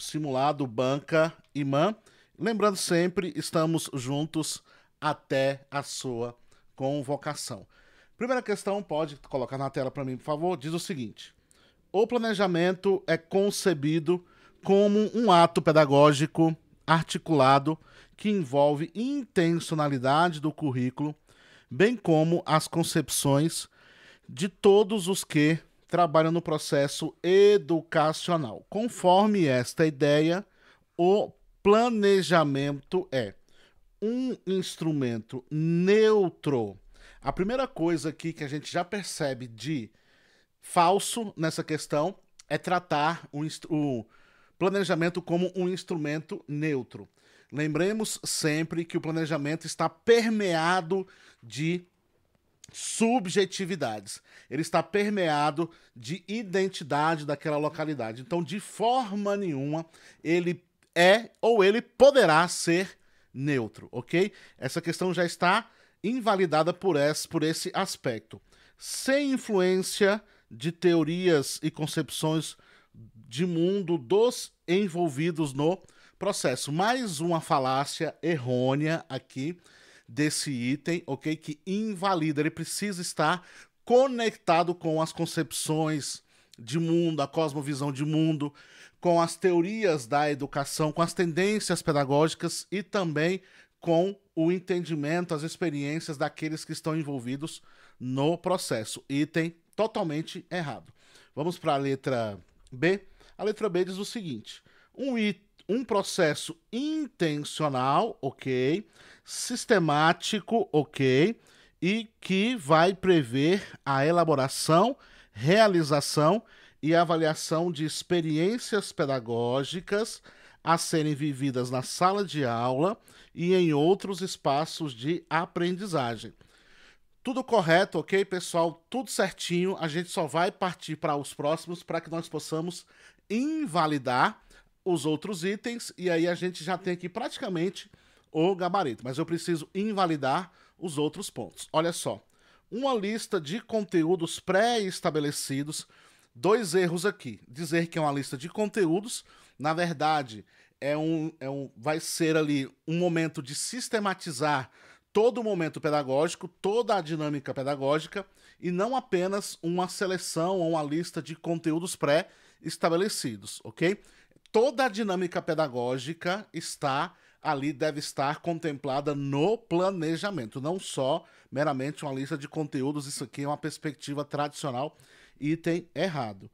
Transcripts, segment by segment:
simulado Banca Imã. Lembrando sempre, estamos juntos até a sua convocação. Primeira questão, pode colocar na tela para mim, por favor, diz o seguinte: o planejamento é concebido como um ato pedagógico articulado que envolve intencionalidade do currículo, bem como as concepções de todos os que trabalham no processo educacional. Conforme esta ideia, o planejamento é um instrumento neutro. A primeira coisa aqui que a gente já percebe de falso nessa questão é tratar o planejamento como um instrumento neutro. Lembremos sempre que o planejamento está permeado de subjetividades. Ele está permeado de identidade daquela localidade. Então, de forma nenhuma, ele é ou ele poderá ser neutro, ok? Essa questão já está invalidada por esse aspecto. Sem influência de teorias e concepções de mundo dos envolvidos no processo. Mais uma falácia errônea aqui desse item, ok? Que invalida. Ele precisa estar conectado com as concepções de mundo, a cosmovisão de mundo, com as teorias da educação, com as tendências pedagógicas e também com o entendimento, as experiências daqueles que estão envolvidos no processo. Item totalmente errado. Vamos para a letra B. A letra B diz o seguinte: um processo intencional, ok, sistemático, ok, e que vai prever a elaboração, realização e avaliação de experiências pedagógicas a serem vividas na sala de aula e em outros espaços de aprendizagem. Tudo correto, ok, pessoal? Tudo certinho. A gente só vai partir para os próximos para que nós possamos invalidar os outros itens e aí a gente já tem aqui praticamente o gabarito. Mas eu preciso invalidar os outros pontos. Olha só. Uma lista de conteúdos pré-estabelecidos. Dois erros aqui. Dizer que é uma lista de conteúdos, na verdade, vai ser ali um momento de sistematizar todo o momento pedagógico, toda a dinâmica pedagógica, e não apenas uma seleção ou uma lista de conteúdos pré-estabelecidos, ok? Toda a dinâmica pedagógica está ali, deve estar contemplada no planejamento, não só meramente uma lista de conteúdos. Isso aqui é uma perspectiva tradicional, item errado.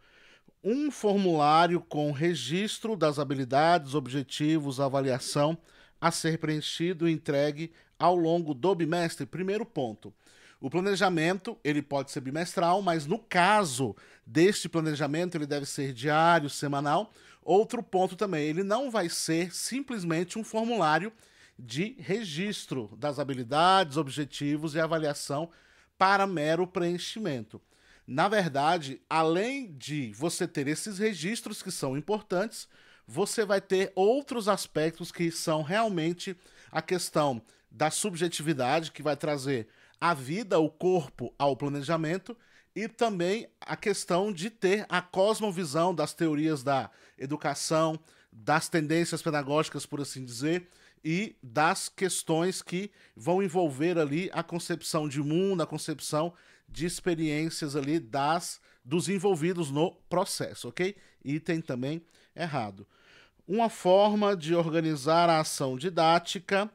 Um formulário com registro das habilidades, objetivos, avaliação a ser preenchido e entregue ao longo do bimestre. Primeiro ponto. O planejamento, ele pode ser bimestral, mas no caso deste planejamento, ele deve ser diário, semanal. Outro ponto também, ele não vai ser simplesmente um formulário de registro das habilidades, objetivos e avaliação para mero preenchimento. Na verdade, além de você ter esses registros que são importantes, você vai ter outros aspectos que são realmente a questão da subjetividade, que vai trazer a vida, o corpo ao planejamento, e também a questão de ter a cosmovisão das teorias da educação, das tendências pedagógicas, por assim dizer, e das questões que vão envolver ali a concepção de mundo, a concepção de experiências ali dos envolvidos no processo, ok? Item também errado. Uma forma de organizar a ação didática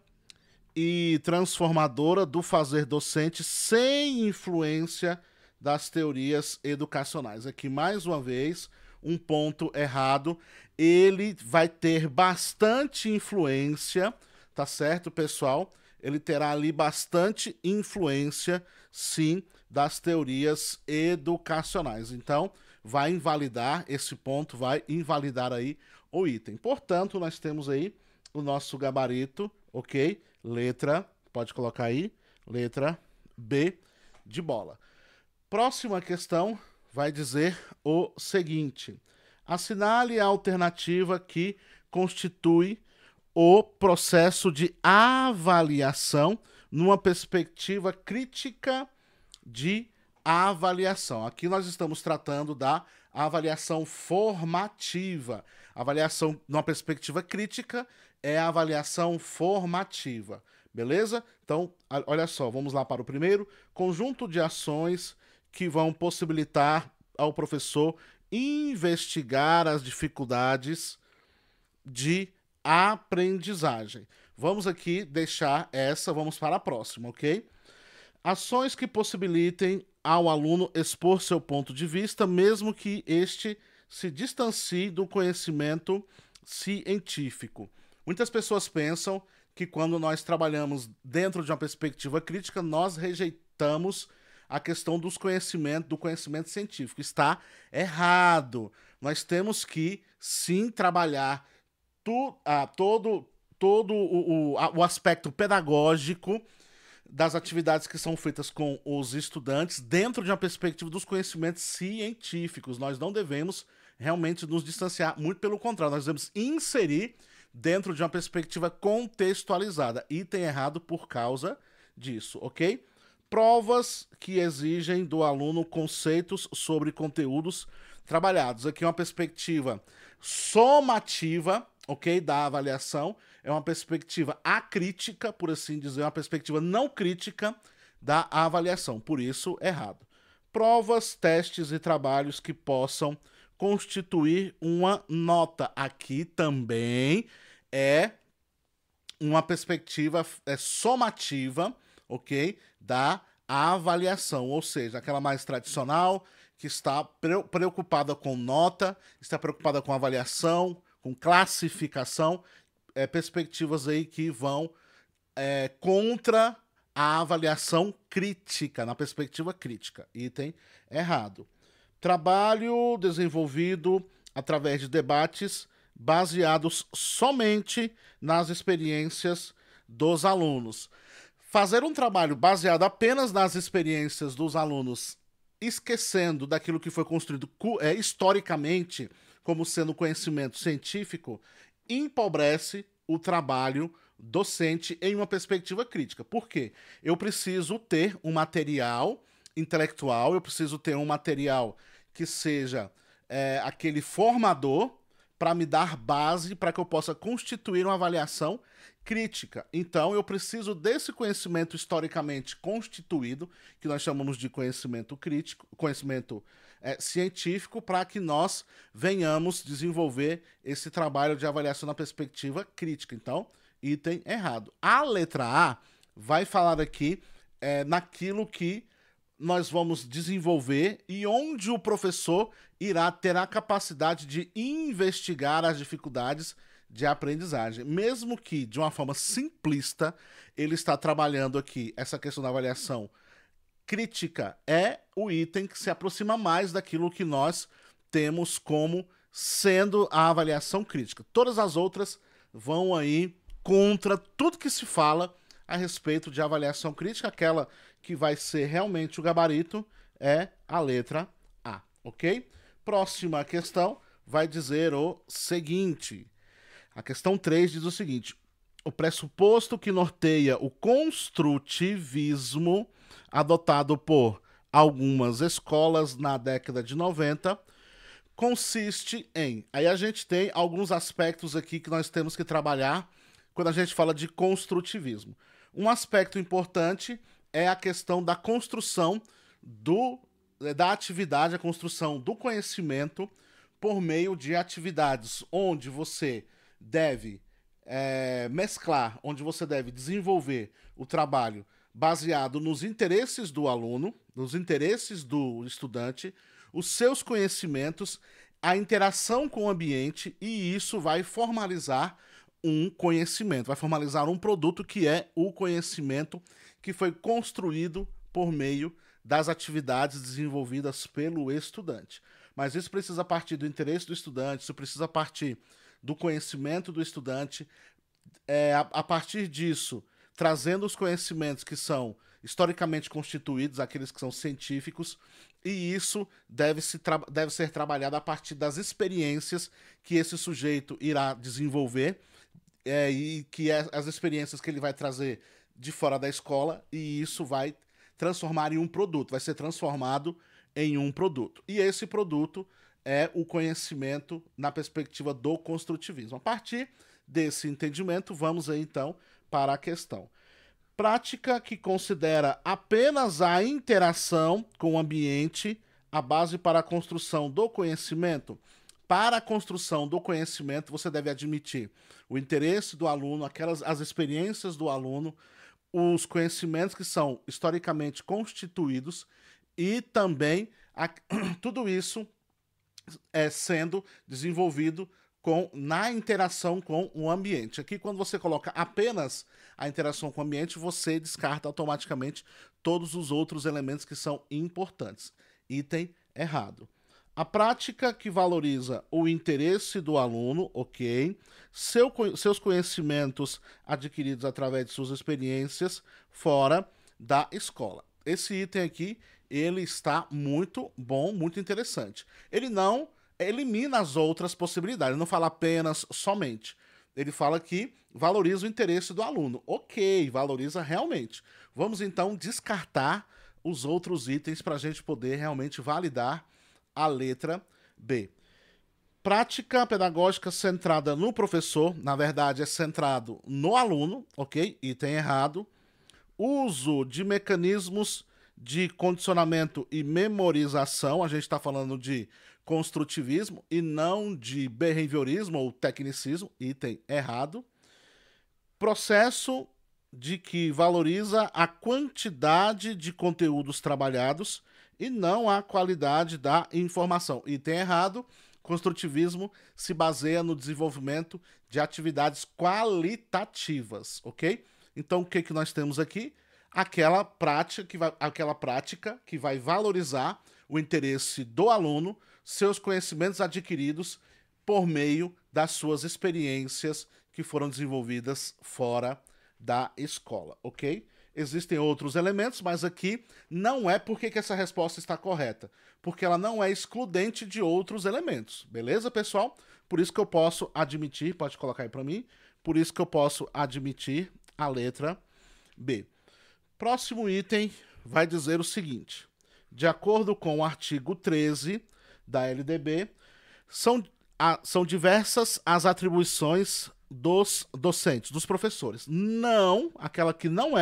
e transformadora do fazer docente sem influência das teorias educacionais. Aqui, mais uma vez, um ponto errado. Ele vai ter bastante influência, tá certo, pessoal? Ele terá ali bastante influência, sim, das teorias educacionais. Então, vai invalidar esse ponto, vai invalidar aí o item. Portanto, nós temos aí o nosso gabarito, ok? Letra, pode colocar aí, letra B de bola. Próxima questão vai dizer o seguinte: assinale a alternativa que constitui o processo de avaliação numa perspectiva crítica de avaliação. Aqui nós estamos tratando da avaliação formativa. Avaliação numa perspectiva crítica é a avaliação formativa, beleza? Então, olha só, vamos lá para o primeiro. Conjunto de ações que vão possibilitar ao professor investigar as dificuldades de aprendizagem. Vamos aqui deixar essa, vamos para a próxima, ok? Ações que possibilitem ao aluno expor seu ponto de vista, mesmo que este se distancie do conhecimento científico. Muitas pessoas pensam que quando nós trabalhamos dentro de uma perspectiva crítica, nós rejeitamos a questão do conhecimento científico. Está errado. Nós temos que, sim, trabalhar todo o aspecto pedagógico das atividades que são feitas com os estudantes dentro de uma perspectiva dos conhecimentos científicos. Nós não devemos realmente nos distanciar, muito pelo contrário, nós devemos inserir dentro de uma perspectiva contextualizada. Item errado por causa disso, ok? Provas que exigem do aluno conceitos sobre conteúdos trabalhados. Aqui é uma perspectiva somativa, ok? Da avaliação. É uma perspectiva acrítica, por assim dizer, uma perspectiva não crítica da avaliação. Por isso, errado. Provas, testes e trabalhos que possam constituir uma nota. Aqui também é uma perspectiva somativa, ok? Da avaliação, ou seja, aquela mais tradicional, que está preocupada com nota, está preocupada com avaliação, com classificação, perspectivas aí que vão contra a avaliação crítica, na perspectiva crítica. Item errado. Trabalho desenvolvido através de debates baseados somente nas experiências dos alunos. Fazer um trabalho baseado apenas nas experiências dos alunos, esquecendo daquilo que foi construído historicamente como sendo conhecimento científico, empobrece o trabalho docente em uma perspectiva crítica. Por quê? Eu preciso ter um material intelectual, eu preciso ter um material que seja aquele formador para me dar base para que eu possa constituir uma avaliação crítica. Então, eu preciso desse conhecimento historicamente constituído, que nós chamamos de conhecimento crítico, conhecimento científico, para que nós venhamos desenvolver esse trabalho de avaliação na perspectiva crítica. Então, item errado. A letra A vai falar aqui naquilo que nós vamos desenvolver e onde o professor irá ter a capacidade de investigar as dificuldades de aprendizagem. Mesmo que de uma forma simplista, ele está trabalhando aqui essa questão da avaliação crítica, é o item que se aproxima mais daquilo que nós temos como sendo a avaliação crítica. Todas as outras vão aí contra tudo que se fala a respeito de avaliação crítica. Aquela que vai ser realmente o gabarito é a letra A, ok? Próxima questão vai dizer o seguinte. A questão 3 diz o seguinte: o pressuposto que norteia o construtivismo adotado por algumas escolas na década de 90 consiste em... Aí a gente tem alguns aspectos aqui que nós temos que trabalhar quando a gente fala de construtivismo. Um aspecto importante é a questão da construção da atividade, a construção do conhecimento por meio de atividades onde você deve mesclar, onde você deve desenvolver o trabalho baseado nos interesses do aluno, nos interesses do estudante, os seus conhecimentos, a interação com o ambiente, e isso vai formalizar um conhecimento, vai formalizar um produto que é o conhecimento que foi construído por meio das atividades desenvolvidas pelo estudante. Mas isso precisa partir do interesse do estudante, isso precisa partir do conhecimento do estudante, a partir disso, trazendo os conhecimentos que são historicamente constituídos, aqueles que são científicos, e isso deve ser trabalhado a partir das experiências que esse sujeito irá desenvolver, e que as experiências que ele vai trazer de fora da escola, e isso vai transformar em um produto, vai ser transformado em um produto. E esse produto é o conhecimento na perspectiva do construtivismo. A partir desse entendimento, vamos aí então para a questão. Prática que considera apenas a interação com o ambiente a base para a construção do conhecimento. Para a construção do conhecimento, você deve admitir o interesse do aluno, as experiências do aluno, os conhecimentos que são historicamente constituídos e também tudo isso sendo desenvolvido na interação com o ambiente. Aqui, quando você coloca apenas a interação com o ambiente, você descarta automaticamente todos os outros elementos que são importantes. Item errado. A prática que valoriza o interesse do aluno, ok? Seus conhecimentos adquiridos através de suas experiências fora da escola. Esse item aqui, ele está muito bom, muito interessante. Ele não elimina as outras possibilidades, ele não fala apenas somente. Ele fala que valoriza o interesse do aluno. Ok, valoriza realmente. Vamos então descartar os outros itens para a gente poder realmente validar a letra B. Prática pedagógica centrada no professor, na verdade é centrado no aluno, ok? Item errado. Uso de mecanismos de condicionamento e memorização, a gente está falando de construtivismo e não de behaviorismo ou tecnicismo, item errado. Processo de que valoriza a quantidade de conteúdos trabalhados e não a qualidade da informação. Item errado, construtivismo se baseia no desenvolvimento de atividades qualitativas, ok? Então, o que nós temos aqui? Aquela prática que vai valorizar o interesse do aluno, seus conhecimentos adquiridos por meio das suas experiências que foram desenvolvidas fora da escola, ok? Existem outros elementos, mas aqui não é porque que essa resposta está correta, porque ela não é excludente de outros elementos, beleza, pessoal? Por isso que eu posso admitir, pode colocar aí para mim, por isso que eu posso admitir a letra B. Próximo item vai dizer o seguinte: de acordo com o artigo 13 da LDB, são diversas as atribuições dos docentes, dos professores. Não, aquela que não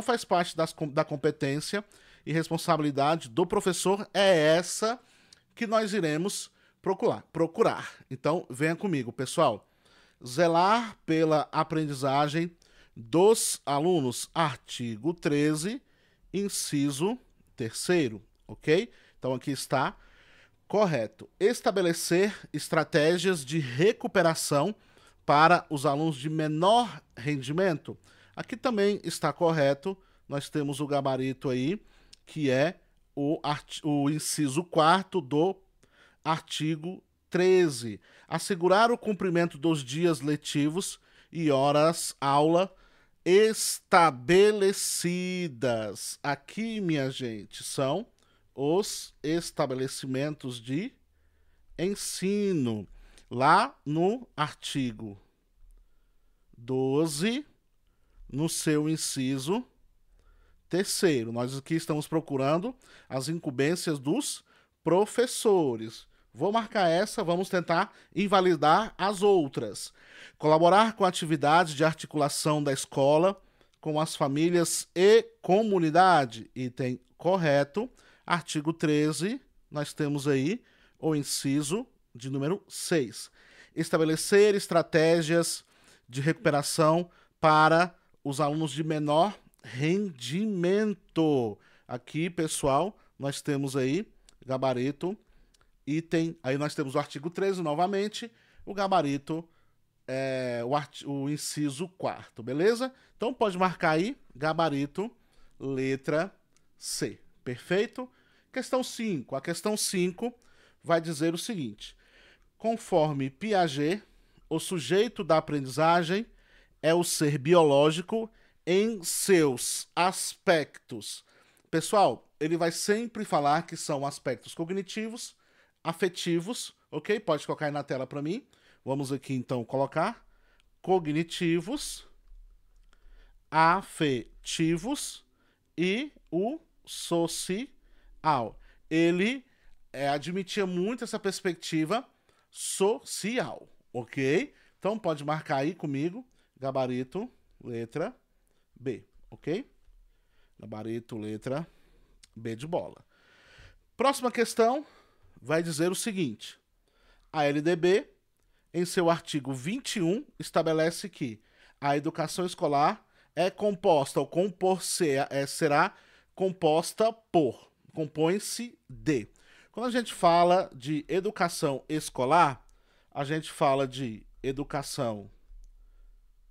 faz parte da competência e responsabilidade do professor é essa que nós iremos procurar. Então, venha comigo, pessoal. Zelar pela aprendizagem dos alunos, artigo 13, inciso 3º, ok? Então, aqui está correto. Estabelecer estratégias de recuperação para os alunos de menor rendimento. Aqui também está correto, nós temos o gabarito aí, que é o inciso 4º do artigo 13. Assegurar o cumprimento dos dias letivos e horas-aula estabelecidas. Aqui, minha gente, são os estabelecimentos de ensino. Lá no artigo 12, no seu inciso 3º, nós aqui estamos procurando as incumbências dos professores. Vou marcar essa, vamos tentar invalidar as outras. Colaborar com atividades de articulação da escola com as famílias e comunidade. Item correto. Artigo 13, nós temos aí o inciso de número 6. Estabelecer estratégias de recuperação para os alunos de menor rendimento. Aqui, pessoal, nós temos aí gabarito, item, aí nós temos o artigo 13 novamente, o gabarito, o inciso 4º, beleza? Então pode marcar aí, gabarito, letra C, perfeito? Questão 5, a questão 5 vai dizer o seguinte: conforme Piaget, o sujeito da aprendizagem é o ser biológico em seus aspectos. Pessoal, ele vai sempre falar que são aspectos cognitivos, afetivos, ok? Pode colocar aí na tela para mim. Vamos aqui então colocar cognitivos, afetivos e o social. Ele admitia muito essa perspectiva social, ok? Então pode marcar aí comigo, gabarito, letra B, ok? Gabarito, letra B de bola. Próxima questão vai dizer o seguinte: a LDB, em seu artigo 21, estabelece que a educação escolar é composta, ou será composta por, compõe-se de. Quando a gente fala de educação escolar, a gente fala de educação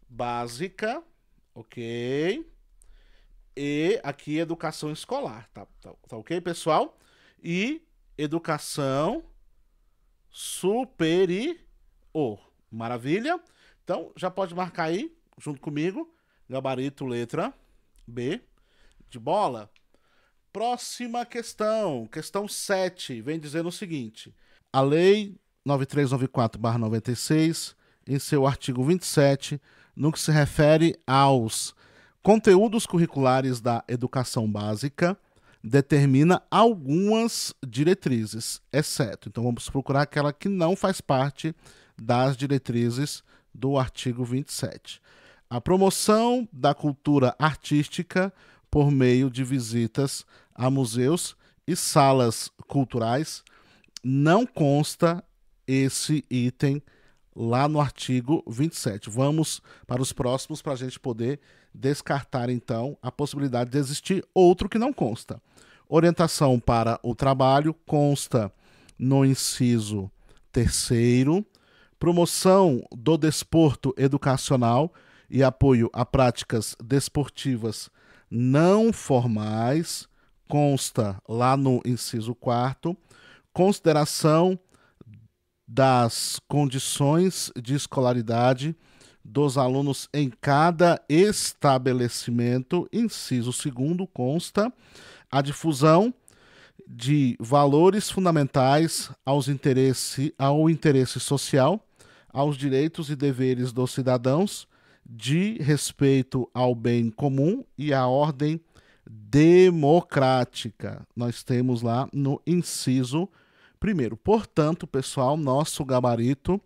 básica, ok? E aqui educação escolar, tá ok, pessoal? E educação superior. Maravilha? Então, já pode marcar aí, junto comigo, gabarito, letra B de bola. Próxima questão, questão 7, vem dizendo o seguinte: a Lei 9394/96, em seu artigo 27, no que se refere aos conteúdos curriculares da educação básica, determina algumas diretrizes, exceto. Então vamos procurar aquela que não faz parte das diretrizes do artigo 27. A promoção da cultura artística por meio de visitas a museus e salas culturais. Não consta esse item lá no artigo 27. Vamos para os próximos para a gente poder descartar, então, a possibilidade de existir outro que não consta. Orientação para o trabalho consta no inciso 3º. Promoção do desporto educacional e apoio a práticas desportivas não formais consta lá no inciso 4º. Consideração das condições de escolaridade dos alunos em cada estabelecimento, inciso 2º, consta a difusão de valores fundamentais ao interesse social, aos direitos e deveres dos cidadãos, de respeito ao bem comum e à ordem democrática. Nós temos lá no inciso 1º. Portanto, pessoal, nosso gabarito,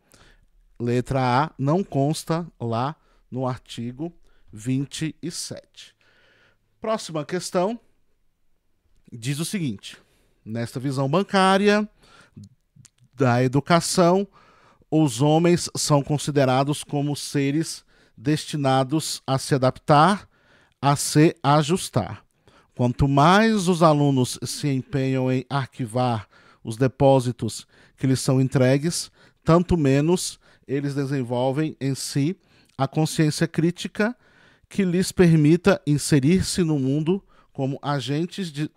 letra A, não consta lá no artigo 27. Próxima questão diz o seguinte: nesta visão bancária da educação, os homens são considerados como seres destinados a se adaptar, a se ajustar. Quanto mais os alunos se empenham em arquivar os depósitos que lhes são entregues, tanto menos eles desenvolvem em si a consciência crítica que lhes permita inserir-se no mundo como agentes de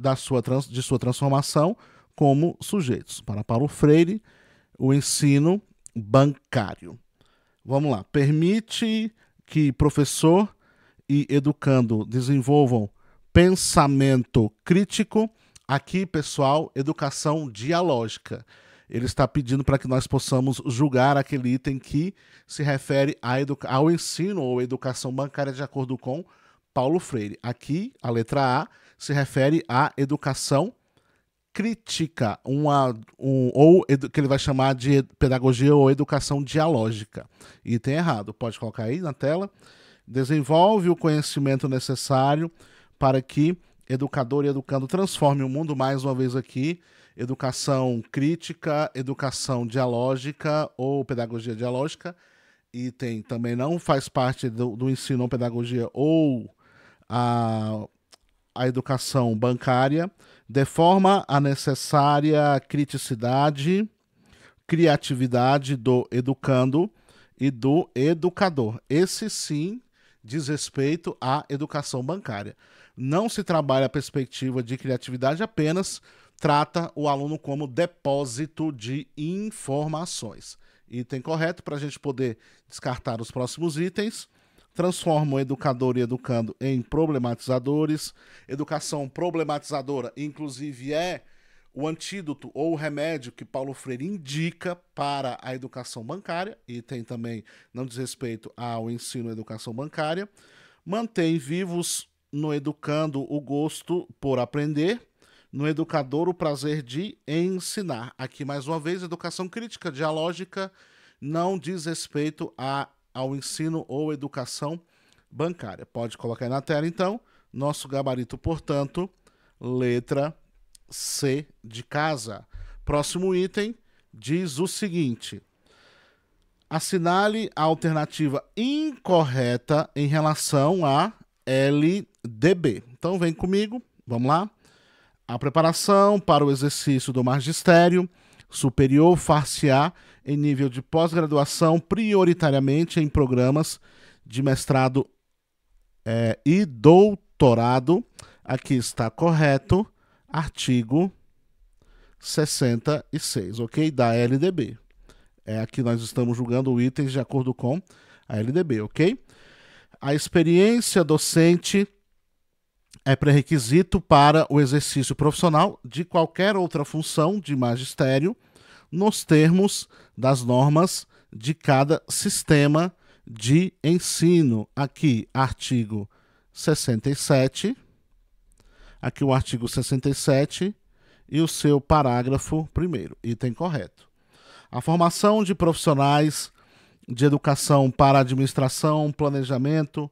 sua transformação como sujeitos. Para Paulo Freire, o ensino bancário. Vamos lá. Permite que professor e educando desenvolvam pensamento crítico. Aqui, pessoal, educação dialógica. Ele está pedindo para que nós possamos julgar aquele item que se refere ao ensino ou educação bancária de acordo com Paulo Freire. Aqui, a letra A se refere à educação crítica, que ele vai chamar de pedagogia ou educação dialógica. Item errado, pode colocar aí na tela. Desenvolve o conhecimento necessário para que educador e educando transformem o mundo. Mais uma vez aqui, educação crítica, educação dialógica ou pedagogia dialógica. Item também não faz parte do ensino ou pedagogia ou a educação bancária. Deforma a necessária criticidade, criatividade do educando e do educador. Esse sim diz respeito à educação bancária. Não se trabalha a perspectiva de criatividade, apenas trata o aluno como depósito de informações. Item correto para a gente poder descartar os próximos itens. Transforma o educador e educando em problematizadores. Educação problematizadora, inclusive, é o antídoto ou o remédio que Paulo Freire indica para a educação bancária. E tem também, não diz respeito ao ensino e educação bancária. Mantém vivos no educando o gosto por aprender, no educador o prazer de ensinar. Aqui, mais uma vez, educação crítica, dialógica, não diz respeito ao ensino ou educação bancária. Pode colocar aí na tela, então. Nosso gabarito, portanto, letra C de casa. Próximo item diz o seguinte: assinale a alternativa incorreta em relação a LDB. Então vem comigo, vamos lá. A preparação para o exercício do magistério superior far-se-á em nível de pós-graduação, prioritariamente em programas de mestrado e doutorado. Aqui está correto, artigo 66, ok? Da LDB. Aqui nós estamos julgando itens de acordo com a LDB, ok? A experiência docente é pré-requisito para o exercício profissional de qualquer outra função de magistério, nos termos das normas de cada sistema de ensino. Aqui, artigo 67. Aqui o artigo 67 e o seu parágrafo 1º, item correto. A formação de profissionais de educação para administração, planejamento,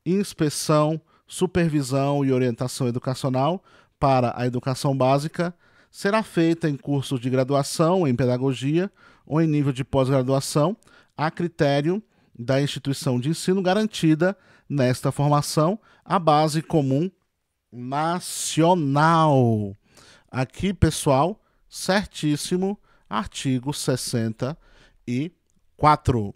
inspeção, supervisão e orientação educacional para a educação básica será feita em cursos de graduação em pedagogia ou em nível de pós-graduação, a critério da instituição de ensino garantida nesta formação a base comum nacional. Aqui, pessoal, certíssimo, artigo 64.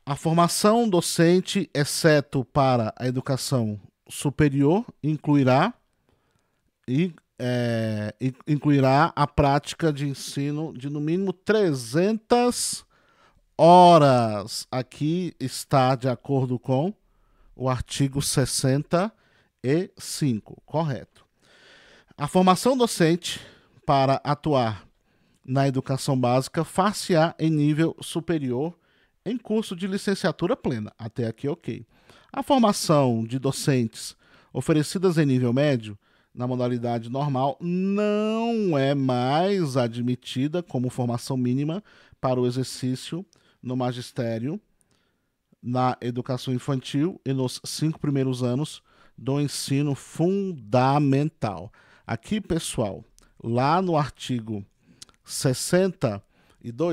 A formação docente, exceto para a educação superior, incluirá a prática de ensino de no mínimo 300 horas. Aqui está de acordo com o artigo 65, correto. A formação docente para atuar na educação básica far-se-á em nível superior em curso de licenciatura plena. Até aqui, ok. A formação de docentes oferecidas em nível médio, na modalidade normal, não é mais admitida como formação mínima para o exercício no magistério, na educação infantil e nos 5 primeiros anos do ensino fundamental. Aqui, pessoal, lá no artigo 62,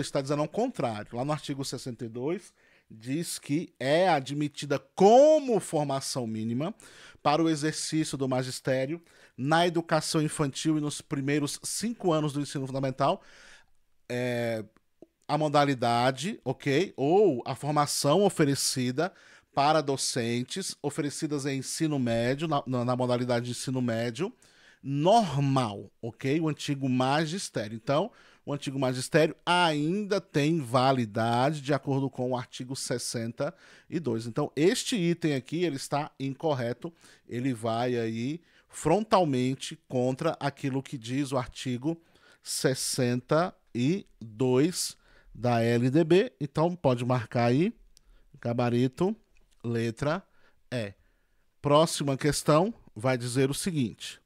está dizendo ao contrário. Lá no artigo 62, diz que é admitida como formação mínima para o exercício do magistério na educação infantil e nos primeiros 5 anos do ensino fundamental, a modalidade, ok? Ou a formação oferecida para docentes oferecidas em ensino médio, na modalidade de ensino médio normal, ok? O antigo magistério. Então, o antigo magistério ainda tem validade de acordo com o artigo 62. Então, este item aqui, ele está incorreto. Ele vai aí frontalmente contra aquilo que diz o artigo 62 da LDB. Então, pode marcar aí, gabarito, letra E. Próxima questão vai dizer o seguinte: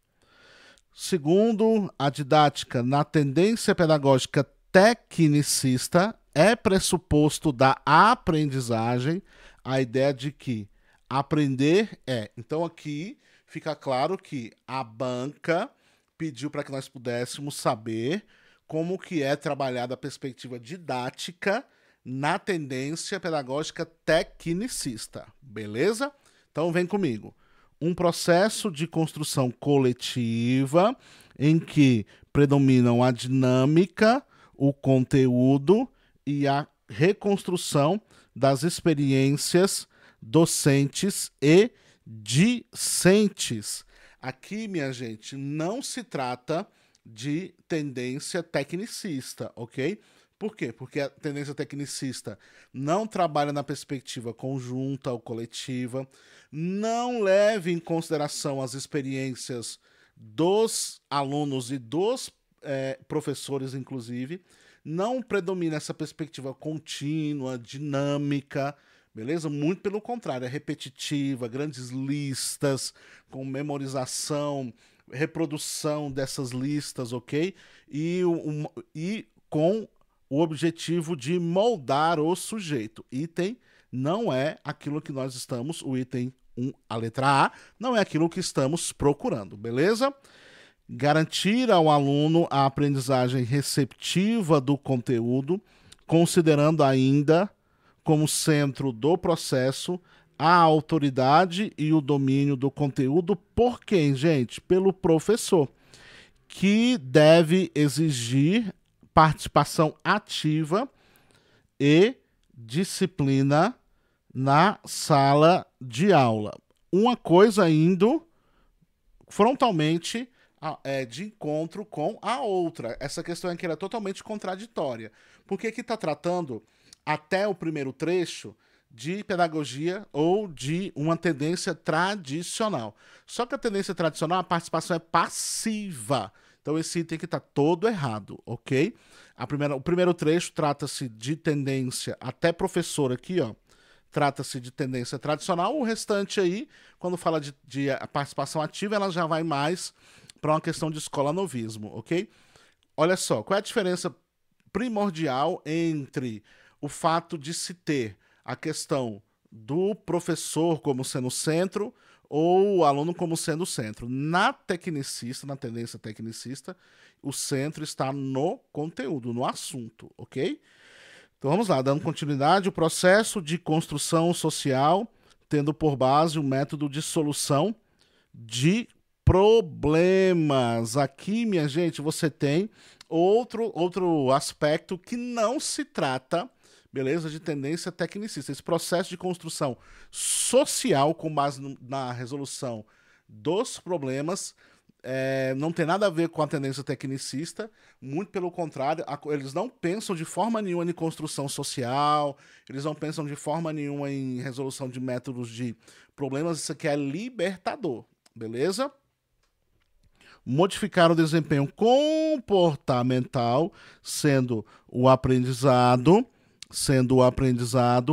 segundo a didática na tendência pedagógica tecnicista, é pressuposto da aprendizagem a ideia de que aprender é. Então aqui fica claro que a banca pediu para que nós pudéssemos saber como que é trabalhada a perspectiva didática na tendência pedagógica tecnicista. Beleza? Então vem comigo. Um processo de construção coletiva em que predominam a dinâmica, o conteúdo e a reconstrução das experiências docentes e discentes. Aqui, minha gente, não se trata de tendência tecnicista, ok? Por quê? Porque a tendência tecnicista não trabalha na perspectiva conjunta ou coletiva, não leva em consideração as experiências dos alunos e dos professores, inclusive, não predomina essa perspectiva contínua, dinâmica, beleza? Muito pelo contrário, é repetitiva, grandes listas, com memorização reprodução dessas listas, ok? E com o objetivo de moldar o sujeito. Item não é aquilo que nós estamos, o item 1, a letra A, não é aquilo que estamos procurando, beleza? Garantir ao aluno a aprendizagem receptiva do conteúdo, considerando ainda como centro do processo a autoridade e o domínio do conteúdo por quem, gente? Pelo professor, que deve exigir participação ativa e disciplina na sala de aula. Uma coisa indo frontalmente de encontro com a outra. Essa questão aqui é totalmente contraditória. Porque aqui está tratando, até o primeiro trecho, de pedagogia ou de uma tendência tradicional. Só que a tendência tradicional, a participação é passiva. Então esse item aqui está todo errado, ok? O primeiro trecho trata-se de tendência, até professor aqui, ó, trata-se de tendência tradicional. O restante aí, quando fala de participação ativa, ela já vai mais para uma questão de escola-novismo, ok? Olha só, qual é a diferença primordial entre o fato de se ter a questão do professor como sendo o centro ou o aluno como sendo o centro? Na tecnicista, na tendência tecnicista, o centro está no conteúdo, no assunto, ok? Então vamos lá, dando continuidade, o processo de construção social, tendo por base o método de solução de problemas. Aqui, minha gente, você tem outro aspecto que não se trata, beleza, de tendência tecnicista. Esse processo de construção social com base na resolução dos problemas não tem nada a ver com a tendência tecnicista, muito pelo contrário, eles não pensam de forma nenhuma em construção social, eles não pensam de forma nenhuma em resolução de métodos de problemas, isso aqui é libertador, beleza? Modificar o desempenho comportamental, sendo o aprendizado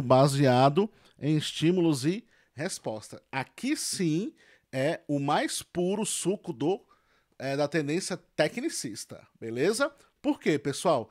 baseado em estímulos e resposta. Aqui sim é o mais puro suco da tendência tecnicista, beleza? Por quê, pessoal?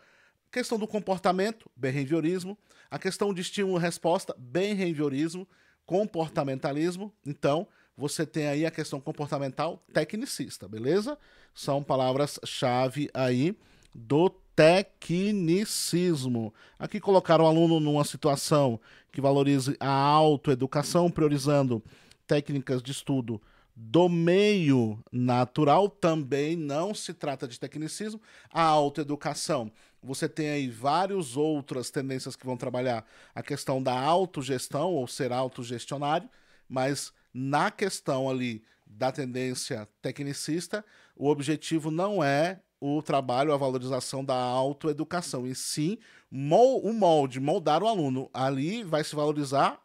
A questão do comportamento, behaviorismo. A questão de estímulo-resposta, behaviorismo, comportamentalismo. Então, você tem aí a questão comportamental tecnicista, beleza? São palavras-chave aí do tecnicismo. Aqui colocar o aluno numa situação que valorize a autoeducação, priorizando técnicas de estudo do meio natural, também não se trata de tecnicismo. A autoeducação, você tem aí várias outras tendências que vão trabalhar a questão da autogestão ou ser autogestionário, mas na questão ali da tendência tecnicista, o objetivo não é o trabalho, a valorização da autoeducação, e sim o molde, moldar o aluno. Ali vai se valorizar,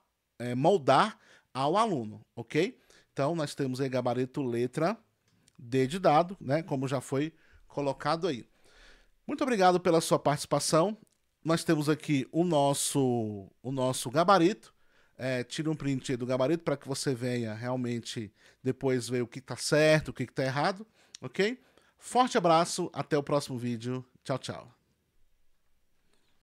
moldar ao aluno, ok? Então, nós temos aí gabarito letra D de dado, né? Como já foi colocado aí. Muito obrigado pela sua participação. Nós temos aqui o nosso gabarito. Tire um print do gabarito para que você venha realmente depois ver o que está certo, o que está errado, ok? Forte abraço, até o próximo vídeo. Tchau, tchau.